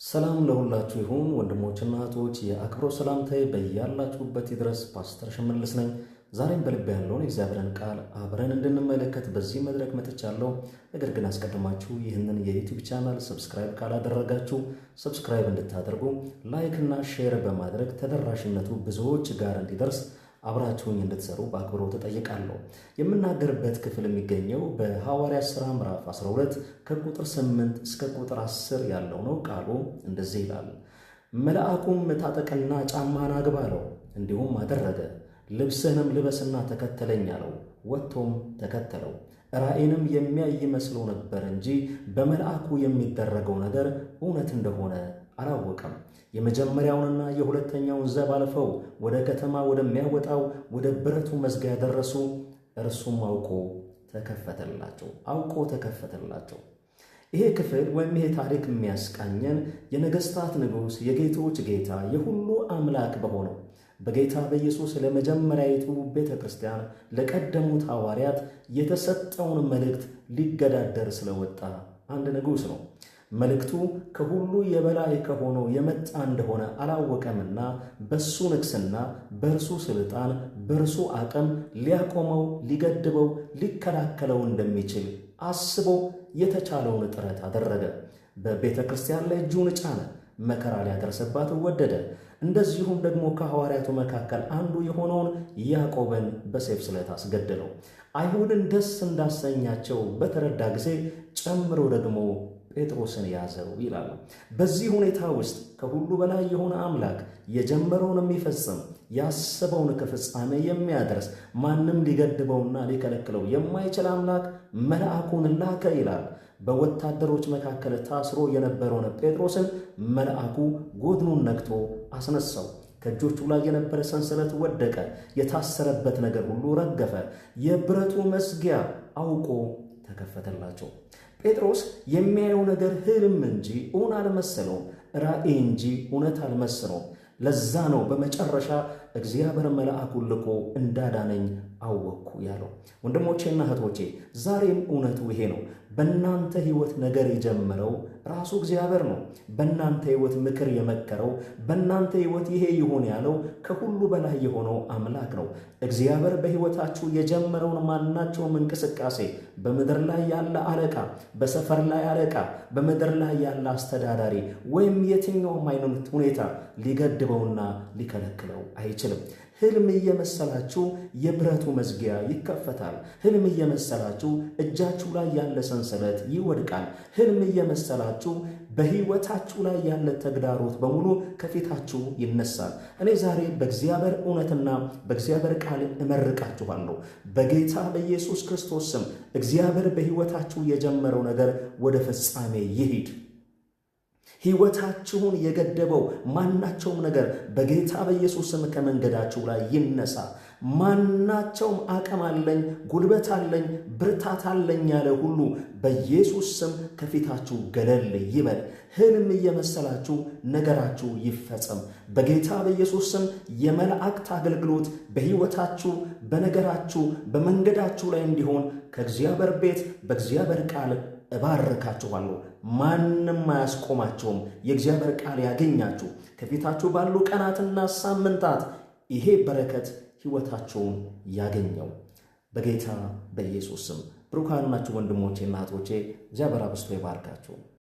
ሰላም ለሁላችሁ ይሁን ወንድሞችና እህቶች፣ የአክብሮት ሰላምታዬ በያላችሁበት ይድረስ። ፓስተር ሽመልስ ነኝ። ዛሬም በልብ ያለውን የእግዚአብሔርን ቃል አብረን እንድንመለከት በዚህ መድረክ መጥቻለሁ። ነገር ግን አስቀድማችሁ ይህንን የዩቲዩብ ቻናል ሰብስክራይብ ካላደረጋችሁ ሰብስክራይብ እንድታደርጉ፣ ላይክ እና ሼር በማድረግ ተደራሽነቱ ብዙዎች ጋር እንዲደርስ አብራችሁኝ እንድትሰሩ በአክብሮት ተጠይቃለሁ። የምናገርበት ክፍል የሚገኘው በሐዋርያት ሥራ ምዕራፍ 12 ከቁጥር 8 እስከ ቁጥር 10 ያለው ነው። ቃሉ እንደዚህ ይላል። መልአኩም ታጠቅና ጫማህን አግባ አለው። እንዲሁም አደረገ። ልብስህንም ልበስና ተከተለኝ አለው። ወጥቶም ተከተለው። ራእይንም የሚያይ ይመስለው ነበር እንጂ በመልአኩ የሚደረገው ነገር እውነት እንደሆነ አላወቀም። የመጀመሪያውንና የሁለተኛውን ዘብ አልፈው ወደ ከተማ ወደሚያወጣው ወደ ብረቱ መዝጊያ ደረሱ። እርሱም አውቆ ተከፈተላቸው። ይሄ ክፍል ወይም ይሄ ታሪክ የሚያስቃኘን የነገሥታት ንጉሥ፣ የጌቶች ጌታ፣ የሁሉ አምላክ በሆነው በጌታ በኢየሱስ ለመጀመሪያይቱ ቤተ ክርስቲያን ለቀደሙት ሐዋርያት የተሰጠውን መልእክት ሊገዳደር ስለወጣ አንድ ንጉሥ ነው። መልእክቱ ከሁሉ የበላይ ከሆነው የመጣ እንደሆነ አላወቀምና በሱ ንግስና፣ በእርሱ ስልጣን፣ በእርሱ አቅም ሊያቆመው፣ ሊገድበው፣ ሊከላከለው እንደሚችል አስቦ የተቻለውን ጥረት አደረገ። በቤተ ክርስቲያን ላይ እጁን ጫነ። መከራ ሊያደርስባት ወደደ። እንደዚሁም ደግሞ ከሐዋርያቱ መካከል አንዱ የሆነውን ያዕቆብን በሰይፍ ስለት አስገደለው። አይሁድን ደስ እንዳሰኛቸው በተረዳ ጊዜ ጨምሮ ደግሞ ጴጥሮስን ያዘው ይላል። በዚህ ሁኔታ ውስጥ ከሁሉ በላይ የሆነ አምላክ የጀመረውን የሚፈጽም ያሰበውን ከፍጻሜ የሚያደርስ ማንም ሊገድበውና ሊከለክለው የማይችል አምላክ መልአኩን ላከ ይላል። በወታደሮች መካከል ታስሮ የነበረውን ጴጥሮስን መልአኩ ጎድኑን ነክቶ አስነሳው። ከእጆቹ ላይ የነበረ ሰንሰለት ወደቀ። የታሰረበት ነገር ሁሉ ረገፈ። የብረቱ መዝጊያ አውቆ ተከፈተላቸው። ጴጥሮስ የሚያየው ነገር ሕልም እንጂ እውን አልመሰለውም። ራእይ እንጂ እውነት አልመሰለውም። ለዛ ነው በመጨረሻ እግዚአብሔር መልአኩን ልኮ እንዳዳነኝ አወቅኩ ያለው። ወንድሞቼና እህቶቼ ዛሬም እውነቱ ይሄ ነው። በእናንተ ሕይወት ነገር የጀመረው ራሱ እግዚአብሔር ነው። በእናንተ ሕይወት ምክር የመከረው፣ በእናንተ ሕይወት ይሄ ይሁን ያለው ከሁሉ በላይ የሆነው አምላክ ነው። እግዚአብሔር በሕይወታችሁ የጀመረውን ማናቸውም እንቅስቃሴ በምድር ላይ ያለ አለቃ፣ በሰፈር ላይ አለቃ፣ በምድር ላይ ያለ አስተዳዳሪ ወይም የትኛውም አይነት ሁኔታ ሊገድበውና ሊከለክለው አይችልም። ሕልም እየመሰላችሁ የብረቱ መዝጊያ ይከፈታል። ሕልም እየመሰላችሁ እጃችሁ ላይ ያለ ሰንሰለት ይወድቃል። ሕልም እየመሰላችሁ በሕይወታችሁ ላይ ያለ ተግዳሮት በሙሉ ከፊታችሁ ይነሳል። እኔ ዛሬ በእግዚአብሔር እውነትና በእግዚአብሔር ቃል እመርቃችኋለሁ። በጌታ በኢየሱስ ክርስቶስ ስም እግዚአብሔር በሕይወታችሁ የጀመረው ነገር ወደ ፍጻሜ ይሂድ። ሕይወታችሁን የገደበው ማናቸውም ነገር በጌታ በኢየሱስ ስም ከመንገዳችሁ ላይ ይነሳ። ማናቸውም አቅም አለኝ፣ ጉልበት አለኝ፣ ብርታት አለኝ ያለ ሁሉ በኢየሱስ ስም ከፊታችሁ ገለል ይበል። ሕልም እየመሰላችሁ ነገራችሁ ይፈጸም። በጌታ በኢየሱስ ስም የመላእክት አገልግሎት በሕይወታችሁ፣ በነገራችሁ፣ በመንገዳችሁ ላይ እንዲሆን ከእግዚአብሔር ቤት በእግዚአብሔር ቃል እባርካችኋለሁ። ማንም አያስቆማቸውም። የእግዚአብሔር ቃል ያገኛችሁ ከፊታችሁ ባሉ ቀናትና ሳምንታት ይሄ በረከት ሕይወታቸውን ያገኘው በጌታ በኢየሱስ ስም። ብሩካን ናችሁ ወንድሞቼና እህቶቼ። እግዚአብሔር አብዝቶ ይባርካችሁ።